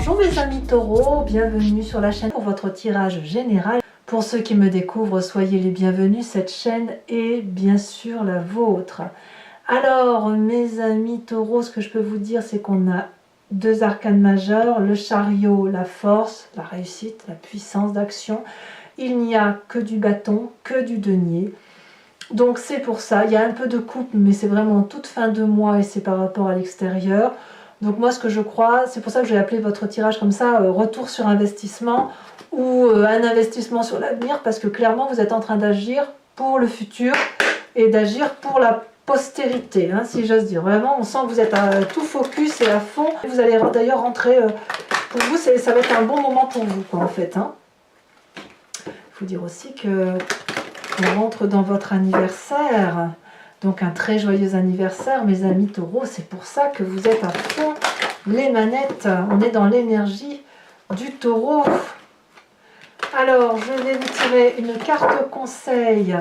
Bonjour mes amis taureaux, bienvenue sur la chaîne pour votre tirage général. Pour ceux qui me découvrent, soyez les bienvenus, cette chaîne est bien sûr la vôtre. Alors mes amis taureaux, ce que je peux vous dire, c'est qu'on a deux arcanes majeurs, le chariot, la force, la réussite, la puissance d'action. Il n'y a que du bâton, que du denier. Donc c'est pour ça, il y a un peu de coupe, mais c'est vraiment toute fin de mois et c'est par rapport à l'extérieur. Donc moi ce que je crois, c'est pour ça que j'ai appelé votre tirage comme ça, retour sur investissement ou un investissement sur l'avenir, parce que clairement vous êtes en train d'agir pour le futur et d'agir pour la postérité, hein, si j'ose dire. Vraiment, on sent que vous êtes à tout focus et à fond. Vous allez d'ailleurs rentrer, pour vous, ça va être un bon moment pour vous, quoi, en fait. Hein. Il faut dire aussi que on rentre dans votre anniversaire. Donc un très joyeux anniversaire, mes amis taureaux. C'est pour ça que vous êtes à fond les manettes. On est dans l'énergie du taureau. Alors, je vais vous tirer une carte conseil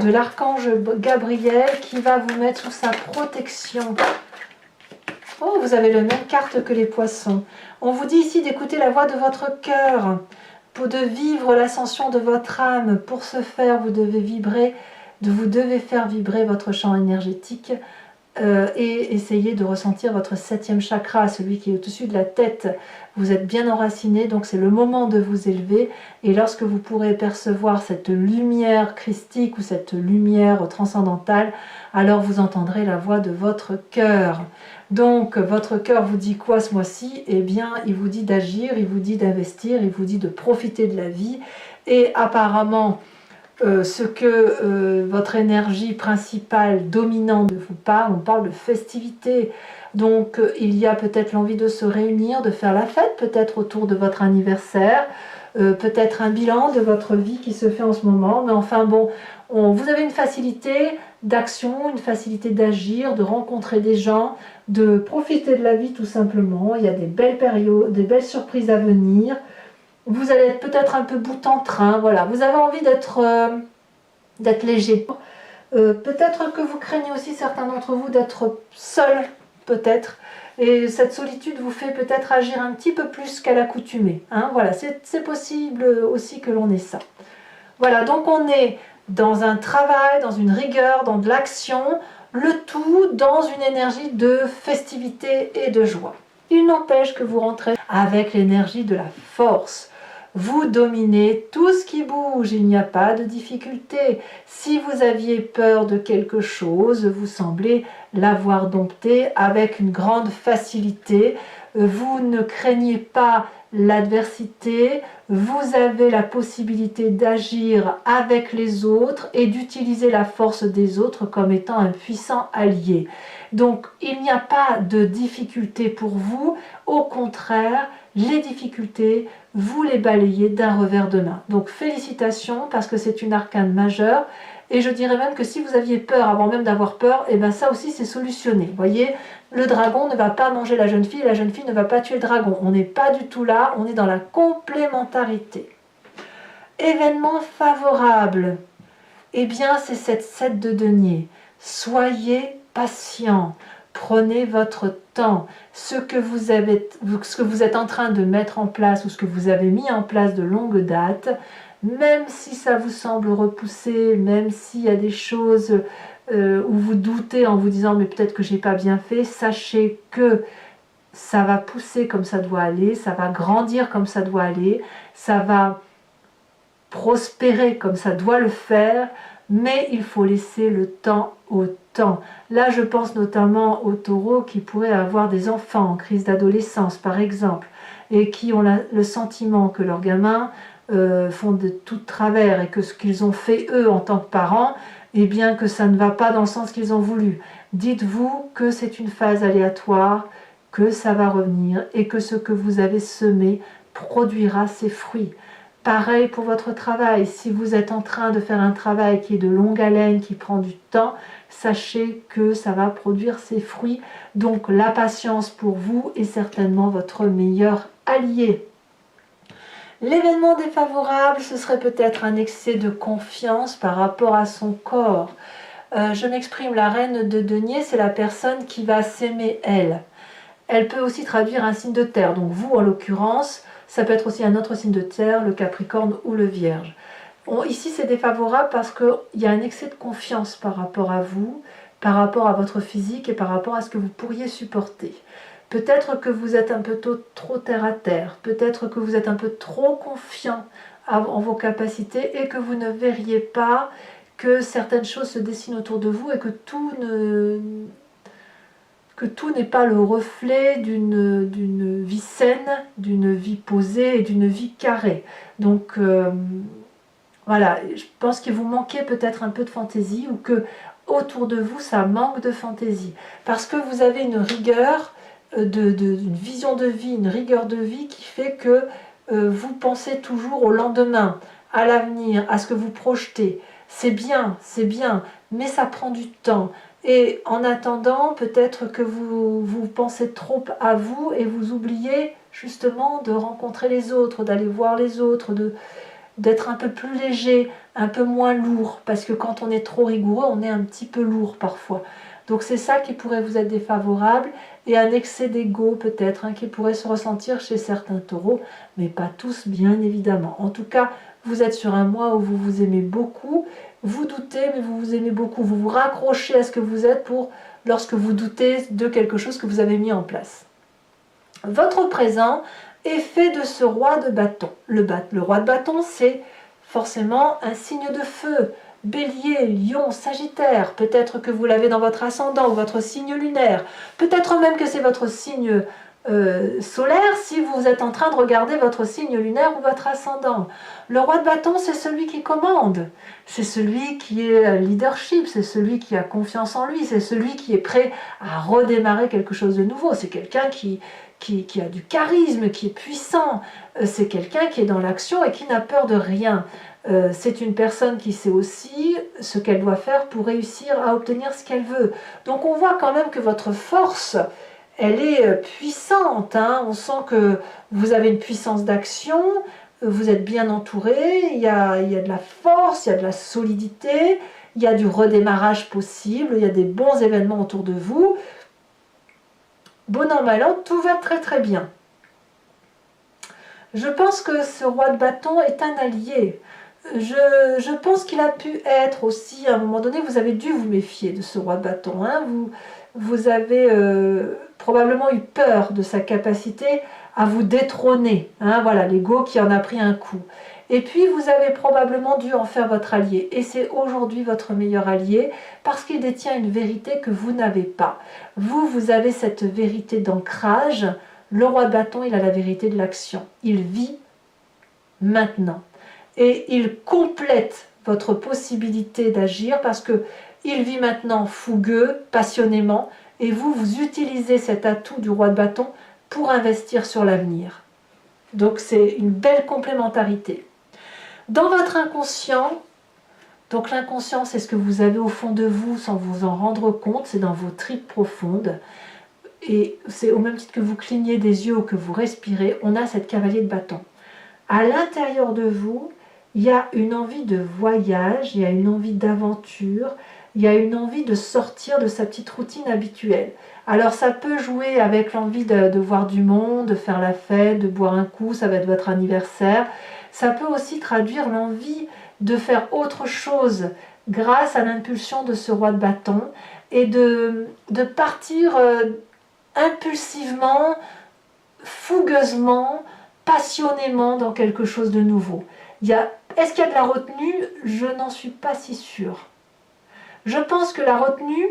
de l'archange Gabriel qui va vous mettre sous sa protection. Oh, vous avez la même carte que les poissons. On vous dit ici d'écouter la voix de votre cœur, pour de vivre l'ascension de votre âme. Pour ce faire, vous devez faire vibrer votre champ énergétique et essayer de ressentir votre 7e chakra, celui qui est au-dessus de la tête. Vous êtes bien enraciné, donc c'est le moment de vous élever. Et lorsque vous pourrez percevoir cette lumière christique ou cette lumière transcendantale, alors vous entendrez la voix de votre cœur. Donc votre cœur vous dit quoi ce mois-ci? Eh bien, il vous dit d'agir, il vous dit d'investir, il vous dit de profiter de la vie. Et apparemment, ce que votre énergie principale dominante vous parle, on parle de festivité. Donc il y a peut-être l'envie de se réunir, de faire la fête, peut-être autour de votre anniversaire, peut-être un bilan de votre vie qui se fait en ce moment. Mais enfin bon, vous avez une facilité d'action, une facilité d'agir, de rencontrer des gens, de profiter de la vie tout simplement. Il y a des belles périodes, des belles surprises à venir. Vous allez être peut-être un peu bout en train, voilà. Vous avez envie d'être léger. Peut-être que vous craignez aussi, certains d'entre vous, d'être seul, peut-être. Et cette solitude vous fait peut-être agir un petit peu plus qu'à l'accoutumée. Hein, voilà, c'est possible aussi que l'on ait ça. Voilà, donc on est dans un travail, dans une rigueur, dans de l'action, le tout dans une énergie de festivité et de joie. Il n'empêche que vous rentrez avec l'énergie de la force. Vous dominez tout ce qui bouge, il n'y a pas de difficulté. Si vous aviez peur de quelque chose, vous semblez l'avoir dompté avec une grande facilité. Vous ne craignez pas l'adversité, vous avez la possibilité d'agir avec les autres et d'utiliser la force des autres comme étant un puissant allié. Donc il n'y a pas de difficulté pour vous, au contraire, les difficultés, vous les balayez d'un revers de main. Donc félicitations parce que c'est une arcane majeure. Et je dirais même que si vous aviez peur avant même d'avoir peur, et bien ça aussi c'est solutionné. Vous voyez, le dragon ne va pas manger la jeune fille ne va pas tuer le dragon. On n'est pas du tout là, on est dans la complémentarité. Événement favorable, eh bien c'est cette 7 de denier. Soyez patient, prenez votre temps. Ce que vous êtes en train de mettre en place ou ce que vous avez mis en place de longue date, même si ça vous semble repoussé, même s'il y a des choses où vous doutez en vous disant mais peut-être que j'ai pas bien fait, sachez que ça va pousser comme ça doit aller, ça va grandir comme ça doit aller, ça va prospérer comme ça doit le faire, mais il faut laisser le temps au temps. Là je pense notamment aux taureaux qui pourraient avoir des enfants en crise d'adolescence par exemple, et qui ont le sentiment que leurs gamins font de tout travers et que ce qu'ils ont fait eux en tant que parents, eh bien que ça ne va pas dans le sens qu'ils ont voulu. Dites-vous que c'est une phase aléatoire, que ça va revenir et que ce que vous avez semé produira ses fruits. Pareil pour votre travail, si vous êtes en train de faire un travail qui est de longue haleine, qui prend du temps, sachez que ça va produire ses fruits. Donc la patience pour vous est certainement votre meilleur allié. L'événement défavorable, ce serait peut-être un excès de confiance par rapport à son corps. Je m'exprime, la reine de denier, c'est la personne qui va s'aimer elle. elle peut aussi traduire un signe de terre. Donc vous, en l'occurrence, ça peut être aussi un autre signe de terre, le Capricorne ou le Vierge. Ici, c'est défavorable parce qu'il y a un excès de confiance par rapport à vous, par rapport à votre physique et par rapport à ce que vous pourriez supporter. Peut-être que vous êtes un peu trop terre à terre, peut-être que vous êtes un peu trop confiant en vos capacités et que vous ne verriez pas que certaines choses se dessinent autour de vous et que tout n'est pas le reflet d'une vie saine, d'une vie posée et d'une vie carrée. Donc voilà, je pense qu'il vous manquait peut-être un peu de fantaisie ou que autour de vous ça manque de fantaisie parce que vous avez une rigueur, une vision de vie, une rigueur de vie qui fait que vous pensez toujours au lendemain, à l'avenir, à ce que vous projetez. C'est bien, mais ça prend du temps. Et en attendant, peut-être que vous pensez trop à vous et vous oubliez justement de rencontrer les autres, d'aller voir les autres, d'être un peu plus léger, un peu moins lourd, parce que quand on est trop rigoureux, on est un petit peu lourd parfois. Donc c'est ça qui pourrait vous être défavorable, et un excès d'ego peut-être, qui pourrait se ressentir chez certains taureaux, mais pas tous bien évidemment. En tout cas, vous êtes sur un mois où vous vous aimez beaucoup, vous doutez, mais vous vous aimez beaucoup, vous vous raccrochez à ce que vous êtes lorsque vous doutez de quelque chose que vous avez mis en place. Votre présent est fait de ce roi de bâton. Le roi de bâton, c'est forcément un signe de feu. Bélier, Lion, Sagittaire, peut-être que vous l'avez dans votre ascendant ou votre signe lunaire, peut-être même que c'est votre signe solaire si vous êtes en train de regarder votre signe lunaire ou votre ascendant. Le roi de bâton, c'est celui qui commande, c'est celui qui est leadership, c'est celui qui a confiance en lui, c'est celui qui est prêt à redémarrer quelque chose de nouveau, c'est quelqu'un qui a du charisme, qui est puissant, c'est quelqu'un qui est dans l'action et qui n'a peur de rien. C'est une personne qui sait aussi ce qu'elle doit faire pour réussir à obtenir ce qu'elle veut. Donc on voit quand même que votre force, elle est puissante. On sent que vous avez une puissance d'action, vous êtes bien entouré, il y a de la force, il y a de la solidité, il y a du redémarrage possible, il y a des bons événements autour de vous. Bon an, mal an, tout va très très bien. Je pense que ce roi de bâton est un allié. Je pense qu'il a pu être aussi, à un moment donné, vous avez dû vous méfier de ce roi de bâton. Vous avez probablement eu peur de sa capacité à vous détrôner. Voilà, l'ego qui en a pris un coup. Et puis vous avez probablement dû en faire votre allié. Et c'est aujourd'hui votre meilleur allié parce qu'il détient une vérité que vous n'avez pas. Vous avez cette vérité d'ancrage. Le roi de bâton, il a la vérité de l'action. Il vit maintenant. Et il complète votre possibilité d'agir parce qu'il vit maintenant fougueux, passionnément, et vous utilisez cet atout du roi de bâton pour investir sur l'avenir. Donc c'est une belle complémentarité. Dans votre inconscient, donc l'inconscient c'est ce que vous avez au fond de vous sans vous en rendre compte, c'est dans vos tripes profondes, et c'est au même titre que vous clignez des yeux ou que vous respirez, on a cette cavalier de bâton. À l'intérieur de vous, il y a une envie de voyage, il y a une envie d'aventure, il y a une envie de sortir de sa petite routine habituelle. Alors ça peut jouer avec l'envie de voir du monde, de faire la fête, de boire un coup, ça va être votre anniversaire. Ça peut aussi traduire l'envie de faire autre chose grâce à l'impulsion de ce roi de bâton et de partir impulsivement, fougueusement, passionnément dans quelque chose de nouveau. Est-ce qu'il y a de la retenue? Je n'en suis pas si sûre. Je pense que la retenue,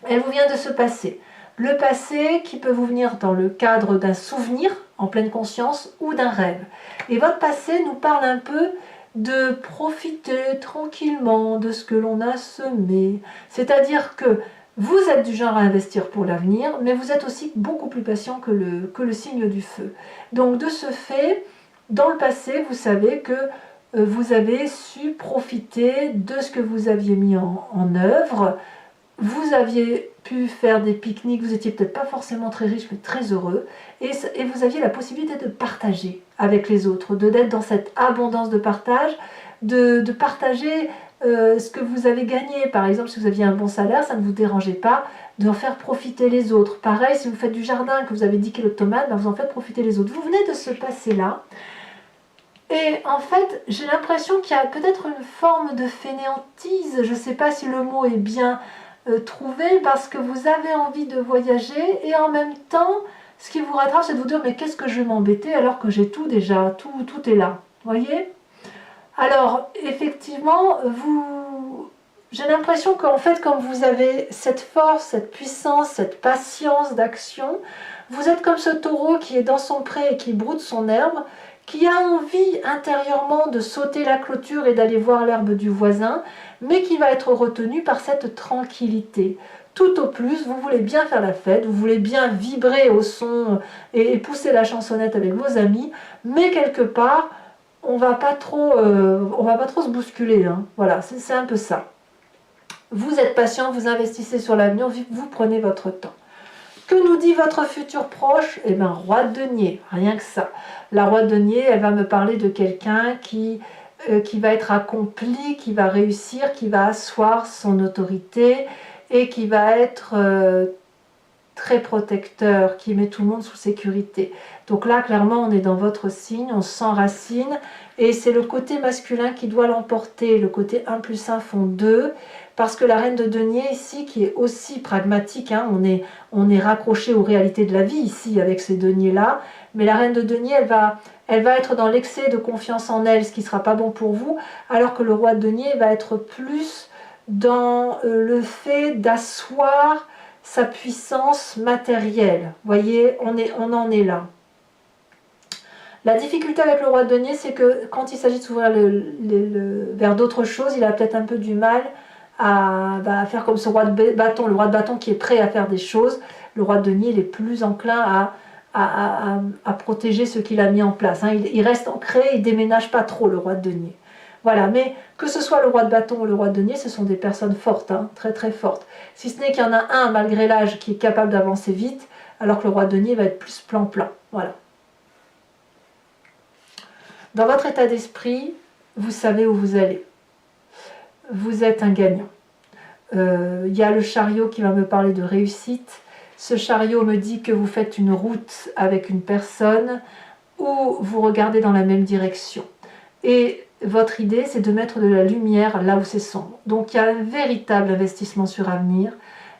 elle vous vient de ce passé. Le passé qui peut vous venir dans le cadre d'un souvenir en pleine conscience ou d'un rêve. Et votre passé nous parle un peu de profiter tranquillement de ce que l'on a semé. C'est-à-dire que vous êtes du genre à investir pour l'avenir, mais vous êtes aussi beaucoup plus patient que le signe du feu. Donc de ce fait, dans le passé, vous savez que vous avez su profiter de ce que vous aviez mis en œuvre. Vous aviez pu faire des pique-niques, vous étiez peut-être pas forcément très riche, mais très heureux. Et vous aviez la possibilité de partager avec les autres, d'être dans cette abondance de partage, de partager ce que vous avez gagné. Par exemple, si vous aviez un bon salaire, ça ne vous dérangeait pas d'en faire profiter les autres. Pareil, si vous faites du jardin, que vous avez 10 kilos de tomates, ben vous en faites profiter les autres. Vous venez de se passer là. Et en fait, j'ai l'impression qu'il y a peut-être une forme de fainéantise. Je ne sais pas si le mot est bien trouvé, parce que vous avez envie de voyager et en même temps, ce qui vous rattrape, c'est de vous dire mais qu'est-ce que je vais m'embêter alors que j'ai tout déjà, tout est là. Voyez? Alors, effectivement, j'ai l'impression qu'en fait, comme vous avez cette force, cette puissance, cette patience d'action, vous êtes comme ce taureau qui est dans son pré et qui broute son herbe, qui a envie intérieurement de sauter la clôture et d'aller voir l'herbe du voisin, mais qui va être retenu par cette tranquillité. Tout au plus, vous voulez bien faire la fête, vous voulez bien vibrer au son et pousser la chansonnette avec vos amis, mais quelque part, on va pas trop se bousculer. Hein. Voilà, c'est un peu ça. Vous êtes patient, vous investissez sur l'avenir, vous prenez votre temps. Que nous dit votre futur proche? Eh bien, roi de denier, rien que ça. La roi de denier, elle va me parler de quelqu'un qui va être accompli, qui va réussir, qui va asseoir son autorité et qui va être très protecteur, qui met tout le monde sous sécurité. Donc là, clairement, on est dans votre signe, on s'enracine, et c'est le côté masculin qui doit l'emporter. Le côté 1 plus 1 font 2, parce que la reine de denier ici, qui est aussi pragmatique, hein, on est raccroché aux réalités de la vie ici, avec ces deniers-là, mais la reine de denier, elle va être dans l'excès de confiance en elle, ce qui ne sera pas bon pour vous, alors que le roi de denier va être plus dans le fait d'asseoir sa puissance matérielle. Vous voyez, on en est là. La difficulté avec le roi de denier, c'est que quand il s'agit de s'ouvrir vers d'autres choses, il a peut-être un peu du mal à faire comme ce roi de bâton. Le roi de bâton qui est prêt à faire des choses, le roi de denier, il est plus enclin à protéger ce qu'il a mis en place. Hein. Il reste ancré, il ne déménage pas trop, le roi de denier. Voilà, mais que ce soit le roi de bâton ou le roi de denier, ce sont des personnes fortes, hein, très très fortes. Si ce n'est qu'il y en a un, malgré l'âge, qui est capable d'avancer vite, alors que le roi de denier va être plus plan-plan. Voilà. Dans votre état d'esprit, vous savez où vous allez. Vous êtes un gagnant. Il y a le chariot qui va me parler de réussite. Ce chariot me dit que vous faites une route avec une personne où vous regardez dans la même direction. Et votre idée, c'est de mettre de la lumière là où c'est sombre. Donc il y a un véritable investissement sur avenir,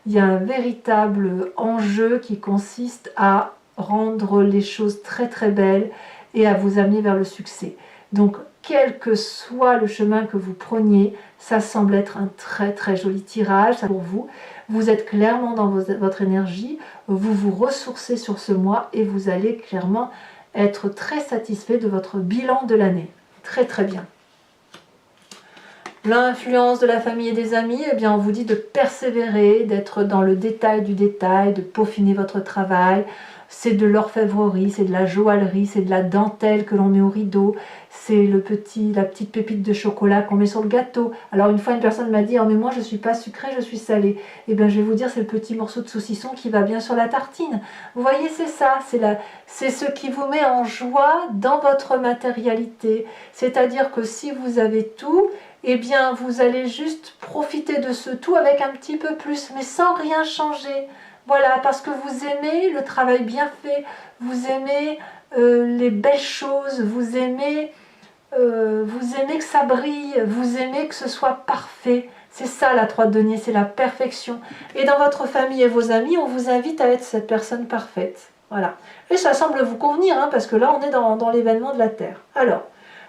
il y a un véritable enjeu qui consiste à rendre les choses très très belles et à vous amener vers le succès. Donc quel que soit le chemin que vous preniez, ça semble être un très très joli tirage pour vous. Vous êtes clairement dans votre énergie, vous vous ressourcez sur ce mois et vous allez clairement être très satisfait de votre bilan de l'année. Très très bien. L'influence de la famille et des amis, eh bien on vous dit de persévérer, d'être dans le détail du détail, de peaufiner votre travail. C'est de l'orfèvrerie, c'est de la joaillerie, c'est de la dentelle que l'on met au rideau, c'est la petite pépite de chocolat qu'on met sur le gâteau. Alors une fois une personne m'a dit « Oh mais moi je ne suis pas sucrée, je suis salée ». Eh bien je vais vous dire, c'est le petit morceau de saucisson qui va bien sur la tartine. Vous voyez, c'est ça, c'est ce qui vous met en joie dans votre matérialité. C'est-à-dire que si vous avez tout, eh bien vous allez juste profiter de ce tout avec un petit peu plus, mais sans rien changer. Voilà, parce que vous aimez le travail bien fait, vous aimez les belles choses, vous aimez que ça brille, vous aimez que ce soit parfait. C'est ça la 3 de denier, c'est la perfection. Et dans votre famille et vos amis, on vous invite à être cette personne parfaite. Voilà. Et ça semble vous convenir, hein, parce que là, on est dans l'événement de la Terre. Alors,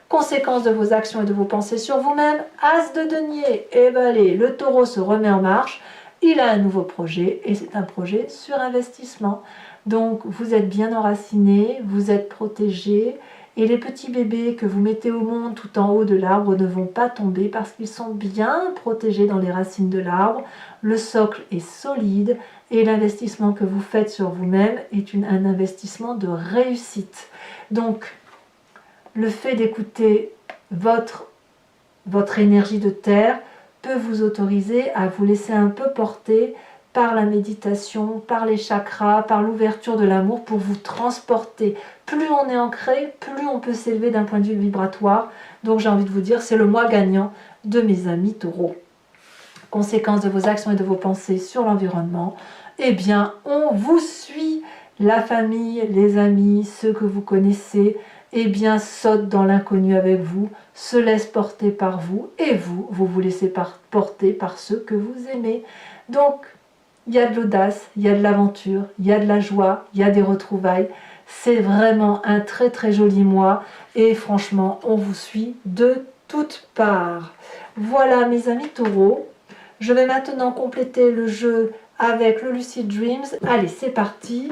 conséquence de vos actions et de vos pensées sur vous-même, As de denier, et ben allez, le taureau se remet en marche. Il a un nouveau projet et c'est un projet sur investissement. Donc vous êtes bien enraciné, vous êtes protégé et les petits bébés que vous mettez au monde tout en haut de l'arbre ne vont pas tomber parce qu'ils sont bien protégés dans les racines de l'arbre. Le socle est solide et l'investissement que vous faites sur vous-même est un investissement de réussite. Donc le fait d'écouter votre énergie de terre peut vous autoriser à vous laisser un peu porter par la méditation, par les chakras, par l'ouverture de l'amour pour vous transporter. Plus on est ancré, plus on peut s'élever d'un point de vue vibratoire. Donc j'ai envie de vous dire, c'est le mois gagnant de mes amis taureaux. Conséquence de vos actions et de vos pensées sur l'environnement, eh bien, on vous suit. La famille, les amis, ceux que vous connaissez, eh bien, sautent dans l'inconnu avec vous, se laissent porter par vous, et vous, vous vous laissez porter par ceux que vous aimez. Donc, il y a de l'audace, il y a de l'aventure, il y a de la joie, il y a des retrouvailles. C'est vraiment un très très joli mois, et franchement, on vous suit de toutes parts. Voilà mes amis taureaux. Je vais maintenant compléter le jeu avec le Lucid Dreams. Allez, c'est parti.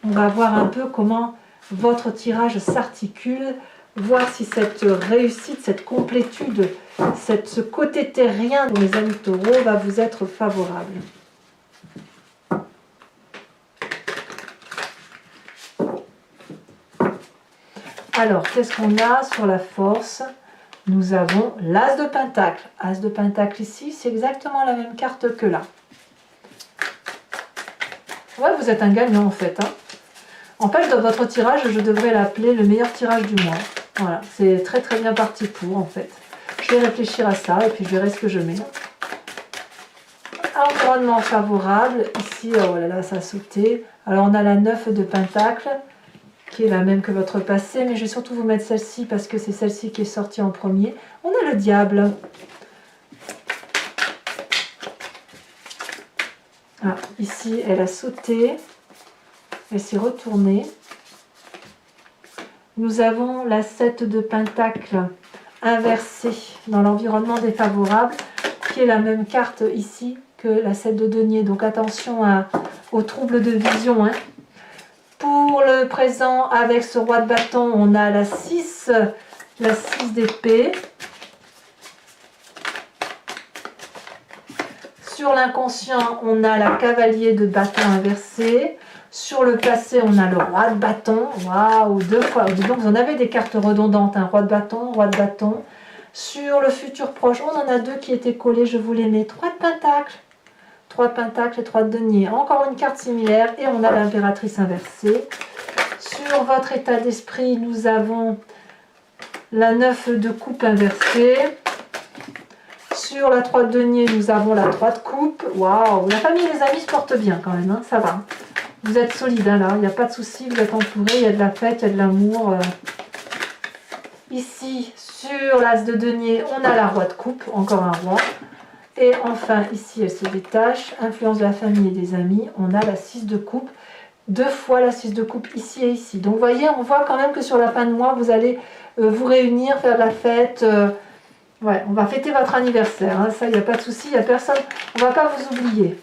On va voir un peu comment votre tirage s'articule, voir si cette réussite, cette complétude, ce côté terrien de mes amis taureaux va vous être favorable. Alors, qu'est-ce qu'on a sur la force? Nous avons l'As de Pentacle. As de Pentacle ici, c'est exactement la même carte que là. Ouais, vous êtes un gagnant en fait. Hein. En fait, dans votre tirage, je devrais l'appeler le meilleur tirage du mois. Voilà, c'est très très bien parti pour en fait. Je vais réfléchir à ça et puis je verrai ce que je mets. Environnement favorable. Ici, oh là là, ça a sauté. Alors on a la 9 de Pentacle, qui est la même que votre passé, mais je vais surtout vous mettre celle-ci parce que c'est celle-ci qui est sortie en premier. On a le Diable. Ah, ici, elle a sauté. Elle s'est retournée. Nous avons la 7 de Pentacle inversée dans l'environnement défavorable, qui est la même carte ici que la 7 de Denier. Donc attention aux troubles de vision. Hein. Pour le présent, avec ce roi de bâton, on a la 6 d'épée. Sur l'inconscient, on a la cavalier de bâton inversé. Sur le passé, on a le roi de bâton. Waouh, 2 fois. Dis donc, vous en avez des cartes redondantes. Hein. Roi de bâton, roi de bâton. Sur le futur proche, on en a 2 qui étaient collés. Je vous les mets. 3 de pentacle. 3 de pentacle et 3 de denier. Encore une carte similaire. Et on a l'impératrice inversée. Sur votre état d'esprit, nous avons la 9 de coupe inversée. Sur la 3 de denier, nous avons la 3 de coupe. Waouh, la famille et les amis se portent bien quand même. Hein. Ça va. Vous êtes solide hein, là, il n'y a pas de souci, vous êtes entouré, il y a de la fête, il y a de l'amour. Ici, sur l'As de Denier, on a la roi de coupe, encore un roi. Et enfin, ici, elle se détache. Influence de la famille et des amis, on a la 6 de coupe. 2 fois la 6 de coupe ici et ici. Donc, vous voyez, on voit quand même que sur la fin de mois, vous allez vous réunir, faire de la fête. Ouais, on va fêter votre anniversaire, hein, ça, il n'y a pas de souci, il n'y a personne, on ne va pas vous oublier.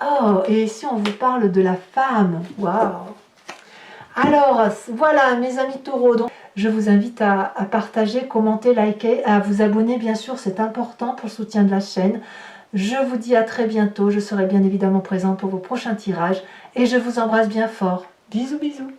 Oh, et ici on vous parle de la femme. Waouh! Alors, voilà mes amis taureaux. Donc, je vous invite à partager, commenter, liker, à vous abonner bien sûr, c'est important pour le soutien de la chaîne. Je vous dis à très bientôt, je serai bien évidemment présente pour vos prochains tirages et je vous embrasse bien fort. Bisous bisous!